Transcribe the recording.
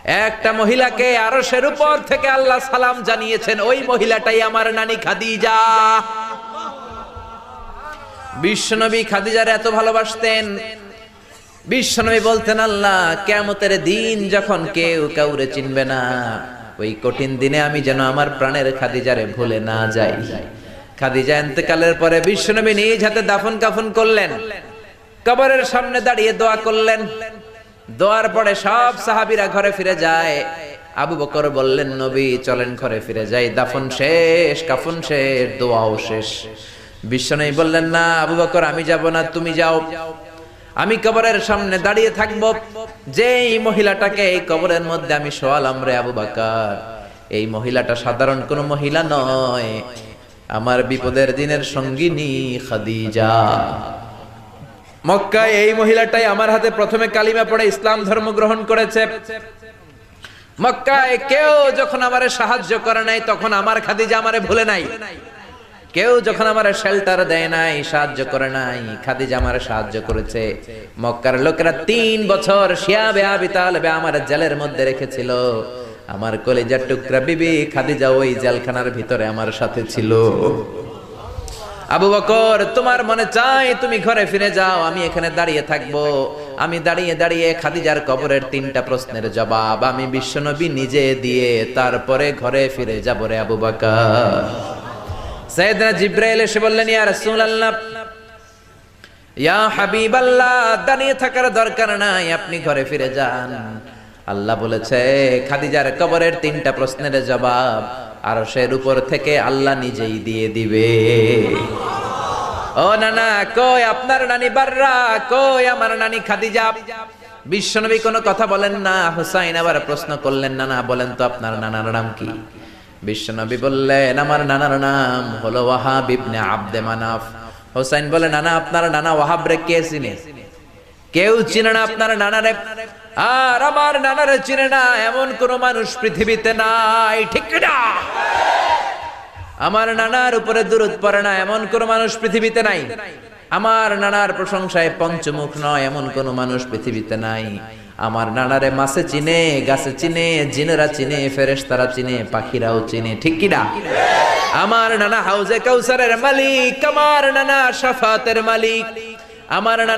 একটা মহিলাকে আরশের উপর থেকে আল্লাহ সালাম জানিয়েছেন, ওই মহিলাটাই আমার নানি খাদিজা। বিশ্বনবী খাদিজার এত ভালোবাসতেন, বিশ্বনবী বলতেন, আল্লাহ কিয়ামতের দিন যখন কেউ কাউরে চিনবে না, ওই কঠিন দিনে আমি যেন আমার প্রাণের খাদিজারে ভুলে না যাই। খাদিজা ইন্তেকালের পরে বিশ্বনবী নিজ হাতে দাফন কাফন করলেন, কবরের সামনে দাঁড়িয়ে দোয়া করলেন। দোয়ার পরে সব সাহাবীরা ঘরে ফিরে যায়। আবু বকর বললেন, নবী চলেন ঘরে ফিরে যাই, দাফন শেষ, কাফন শেষ, দোয়াও শেষ। বিশ্বনবী বললেন, না আবু বকর, আমি যাব না, তুমি যাও, আমি কবরের সামনে দাঁড়িয়ে থাকবো। যেই মহিলাটাকে এই কবরের মধ্যে আমি শোয়ালাম রে আবু বকর, এই মহিলাটা সাধারণ কোন মহিলা নয়, আমার বিপদের দিনের সঙ্গিনী খাদিজা। মক্কায় এই মহিলাটাই আমার হাতে প্রথমে কালিমা পড়ে ইসলাম ধর্ম গ্রহণ করেছে। মক্কায় কেউ যখন আমারে সাহায্য করে নাই, তখন আমার খাদিজা আমারে ভুলে নাই। কেউ যখন আমারে শেল্টার দেয় নাই, সাহায্য করে নাই, খাদিজা আমারে সাহায্য করেছে। মক্কার লোকেরা 3 বছর শিয়াবে আবি তালেবে আমার জেলের মধ্যে রেখেছিল। আমার কলিজার টুকরা বিবি খাদিজা ওই জেলখানার ভিতরে আমার সাথে ছিল। আবু বকর, তোমার মনে চাই তুমি ঘরে ফিরে যাও, আমি এখানে দাঁড়িয়ে থাকবো। আমি দাঁড়িয়ে দাঁড়িয়ে খাদিজার কবরের 3টা প্রশ্নের জবাব আমি বিশ্বনবী নিজে দিয়ে তারপরে ঘরে ফিরে যাব রে আবু বকর। সাইয়েদনা জিবরাইল এসে বললেন, ইয়া রাসূলুল্লাহ, ইয়া হাবিবাল্লাহ, দাঁড়িয়ে থাকার দরকার নাই, আপনি ঘরে ফিরে যান। আল্লাহ বলেছে খাদিজার কবরের 3টা প্রশ্নের জবাব আরশের উপর থেকে আল্লাহ নিজেই দিয়ে দিবে। ও নানা, কই আপনার নানি বাররা, কই আমার নানি খাদিজা? বিশ্বনবী কোনো কথা বলেন না। হুসাইন আবার প্রশ্ন করলেন, নানা বলেন তো আপনার নানার নাম কি? বিশ্বনবী বললেন, আমার নানার নাম হলো ওয়াহাব ইবনে আব্দে মানাফ। হুসাইন বলে, নানা আপনার নানা ওয়াহাব রে কে চিনে? কেউ চিনে না আপনার নানারে। আর আমার নানারে চিনে না এমন কোন মানুষ পৃথিবীতে নাই, ঠিক না? আমার নানার উপরে দুরূদ পড়ে না এমন কোন মানুষ পৃথিবীতে নাই। আমার নানার প্রশংসায় পঞ্চমুখ নয় এমন কোন মানুষ পৃথিবীতে নাই। আমার নানারে মাছে চিনে, গাছে চিনে, জিনেরা চিনে, ফেরেশতারা চিনে, পাখিরাও চিনে, ঠিক কি না? আমার নানা হাউজে কাউসারের মালিক, আমার নানা শাফাতের মালিক, আমার নানা